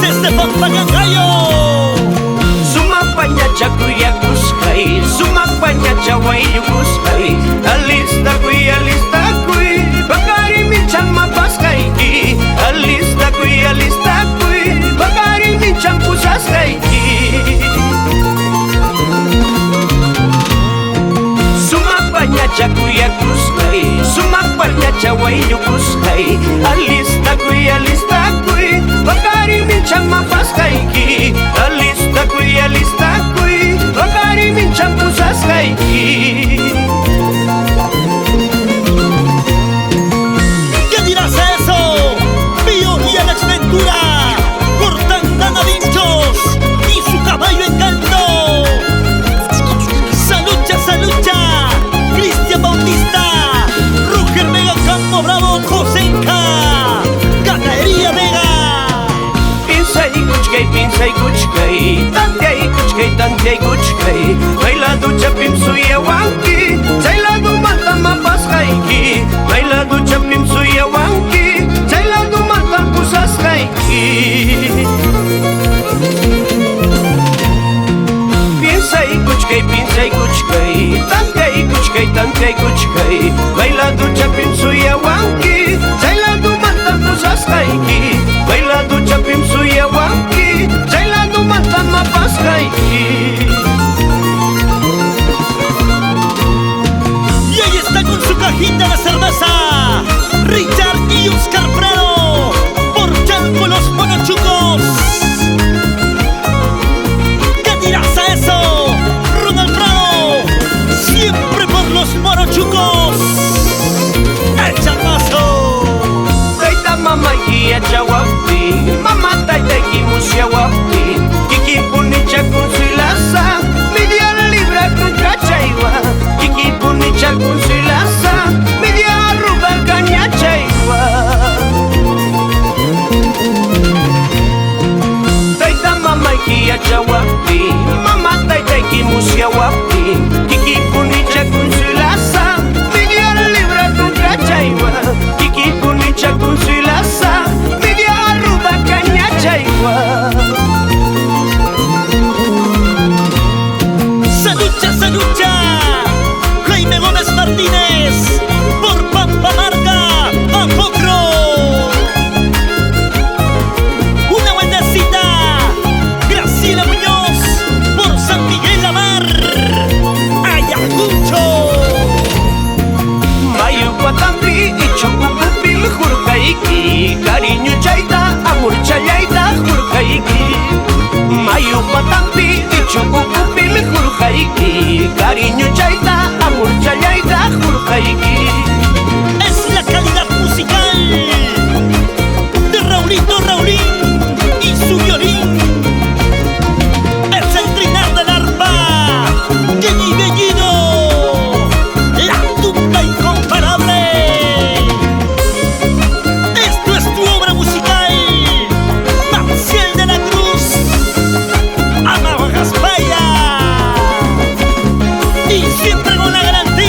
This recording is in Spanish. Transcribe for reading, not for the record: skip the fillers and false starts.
Desde Pampacangayo. Sumapanya cakuya kuskai, sumapanya cawai kuskai. Alista kui, bakari mincang mapaskai ki. Alista kui, bakari mincang pusaskai ki. Sumapanya cakuya kuskai, sumapanya cawai kuskai. Alista kui, bakari mincang mapaskai ki. Alista kui, bakari mincang pusaskai ki. ¿Qué dirás a eso? Pío y Alex Ventura cortan ganadinchos y su caballo encanto. Salucha, Cristian Bautista, Roger Vega, Campo Bravo, Josenka, Ganadería Vega. Pinsa y kuchkai, tante y kuchkai. Baila ducha pimsu ya wanki, zaila du mata mapaskai ki. Baila ducha pimsu ya wanki, zaila du mata pusaskai ki. Pinsa y kuchkai, tante y kuchkai. Baila ducha pimsu ya wanki, zaila du mata pusaskai ki. Baila ducha pimsu ya wanki, zaila du mata mapaskai ki. Y ahí está con su cajita de cerveza, Richard y Oscar Prado, por Chalco los Monochucos. ¿Qué dirás a eso, Ronald Prado? Siempre por los Monochucos. ¡Echa el mazo! Taita mama ikia chawapi, mama taita ikimusia wapi. Kiki punicha con su ilaza, media libra con cachaiwa. Kiki punicha con su ilaza, media arruga caña chaiwa. Taita mama ikia chawapi, mama taita ikimusia wapi. Kiki punicha con su ilaza, media libra con cachaiwa. Kiki punicha con su ilaza, media arruga caña chaiwa. Salucha, Jaime Gómez Martínez, por Pampamarca, Apocro. Una buenecita, Graciela Muñoz, por San Miguel la Mar, Ayacucho. Mayu patampi y chocupupil jurkaiki. Cariño chaita, amor chayaita jurkaiki. Mayu patampi y chocupupil jurkaiki. Cariño chaita, amor chayaita jurkaiki. Es la calidad musical de Raulín y su violín. Es el trinar del arpa, Jenny Bellido, la tumba incomparable. Esto es tu obra musical, Marcial de la Cruz, Ama Gaspaya. Y siempre con la garantía